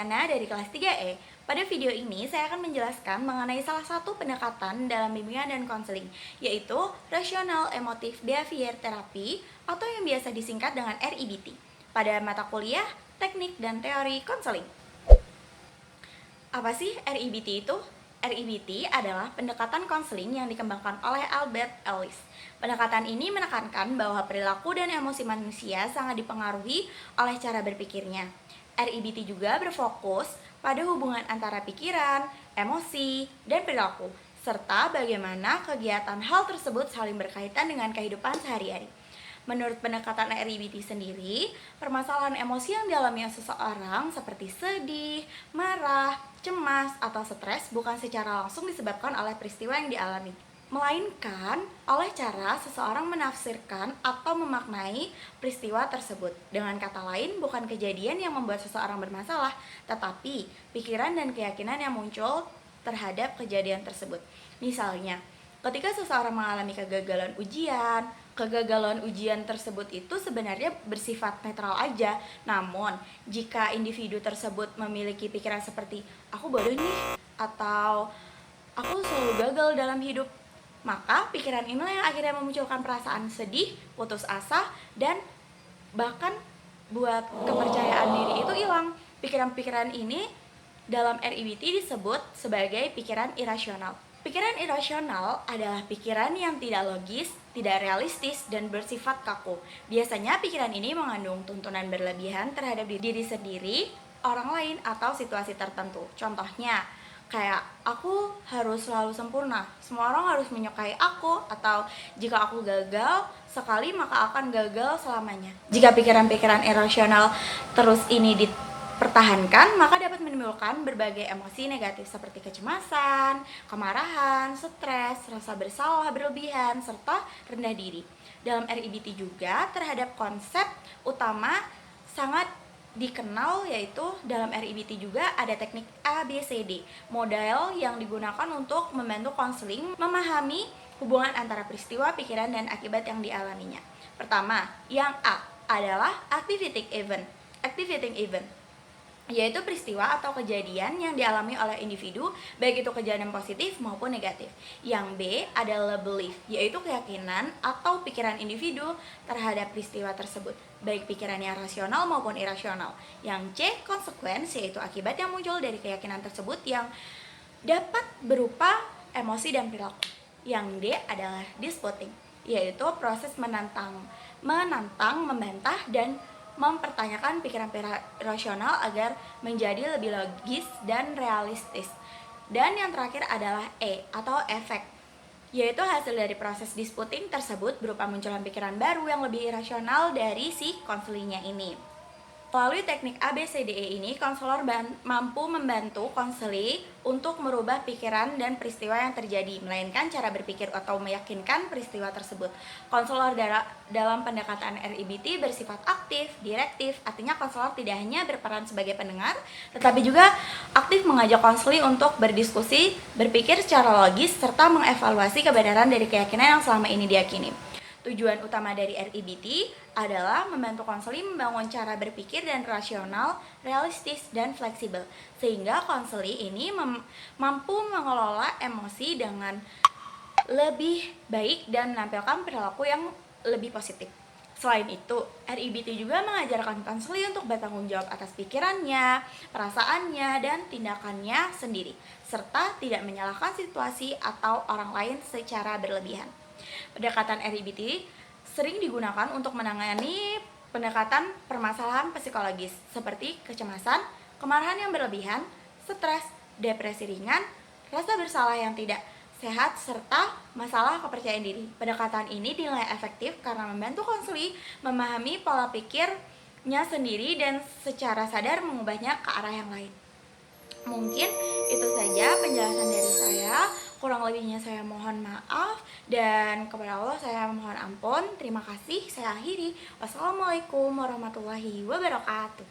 Riana dari kelas 3E. Pada video ini saya akan menjelaskan mengenai salah satu pendekatan dalam bimbingan dan konseling, yaitu Rational Emotive Behavior Therapy atau yang biasa disingkat dengan REBT, pada mata kuliah Teknik dan Teori Konseling. Apa sih REBT itu? REBT adalah pendekatan konseling yang dikembangkan oleh Albert Ellis. Pendekatan ini menekankan bahwa perilaku dan emosi manusia sangat dipengaruhi oleh cara berpikirnya. REBT juga berfokus pada hubungan antara pikiran, emosi, dan perilaku, serta bagaimana kegiatan hal tersebut saling berkaitan dengan kehidupan sehari-hari. Menurut pendekatan REBT sendiri, permasalahan emosi yang dialami seseorang seperti sedih, marah, cemas, atau stres bukan secara langsung disebabkan oleh peristiwa yang dialami, melainkan oleh cara seseorang menafsirkan atau memaknai peristiwa tersebut. Dengan kata lain, bukan kejadian yang membuat seseorang bermasalah, tetapi pikiran dan keyakinan yang muncul terhadap kejadian tersebut. Misalnya, ketika seseorang mengalami kegagalan ujian tersebut itu sebenarnya bersifat netral aja. Namun, jika individu tersebut memiliki pikiran seperti aku bodoh nih, atau aku selalu gagal dalam hidup, maka pikiran inilah yang akhirnya memunculkan perasaan sedih, putus asa, dan bahkan buat kepercayaan diri itu hilang. Pikiran-pikiran ini dalam REBT disebut sebagai pikiran irasional. Pikiran irasional adalah pikiran yang tidak logis, tidak realistis, dan bersifat kaku. Biasanya pikiran ini mengandung tuntunan berlebihan terhadap diri sendiri, orang lain, atau situasi tertentu. Contohnya, kayak aku harus selalu sempurna, semua orang harus menyukai aku, atau jika aku gagal sekali maka akan gagal selamanya. Jika pikiran-pikiran irasional terus ini dipertahankan, maka dapat menimbulkan berbagai emosi negatif seperti kecemasan, kemarahan, stres, rasa bersalah berlebihan, serta rendah diri. Dalam REBT juga terhadap konsep utama sangat dikenal, yaitu dalam REBT juga ada teknik ABCD, model yang digunakan untuk membantu konseling memahami hubungan antara peristiwa, pikiran, dan akibat yang dialaminya. Pertama, yang A adalah activating event, yaitu peristiwa atau kejadian yang dialami oleh individu, baik itu kejadian positif maupun negatif. Yang B adalah belief, yaitu keyakinan atau pikiran individu terhadap peristiwa tersebut, baik pikirannya rasional maupun irasional. Yang C, consequence, yaitu akibat yang muncul dari keyakinan tersebut yang dapat berupa emosi dan perilaku. Yang D adalah disputing, yaitu proses menantang, membantah, dan mempertanyakan pikiran rasional agar menjadi lebih logis dan realistis. Dan yang terakhir adalah E atau efek, yaitu hasil dari proses disputing tersebut berupa munculan pikiran baru yang lebih irasional dari si konselingnya ini. Melalui teknik ABCDE ini, konselor mampu membantu konseli untuk merubah pikiran dan peristiwa yang terjadi, melainkan cara berpikir atau meyakinkan peristiwa tersebut. Konselor dalam pendekatan REBT bersifat aktif, direktif, artinya konselor tidak hanya berperan sebagai pendengar, tetapi juga aktif mengajak konseli untuk berdiskusi, berpikir secara logis, serta mengevaluasi kebenaran dari keyakinan yang selama ini diyakini. Tujuan utama dari REBT adalah membantu konseli membangun cara berpikir dan rasional, realistis, dan fleksibel, sehingga konseli ini mampu mengelola emosi dengan lebih baik dan menampilkan perilaku yang lebih positif. Selain itu, REBT juga mengajarkan konseli untuk bertanggung jawab atas pikirannya, perasaannya, dan tindakannya sendiri, serta tidak menyalahkan situasi atau orang lain secara berlebihan. Pendekatan REBT sering digunakan untuk menangani pendekatan permasalahan psikologis seperti kecemasan, kemarahan yang berlebihan, stres, depresi ringan, rasa bersalah yang tidak sehat, serta masalah kepercayaan diri. Pendekatan ini dinilai efektif karena membantu konseli memahami pola pikirnya sendiri dan secara sadar mengubahnya ke arah yang lain. Mungkin itu saja penjelasan dari saya. Kurang lebihnya saya mohon maaf, dan kepada Allah saya mohon ampun. Terima kasih, saya akhiri. Wassalamualaikum warahmatullahi wabarakatuh.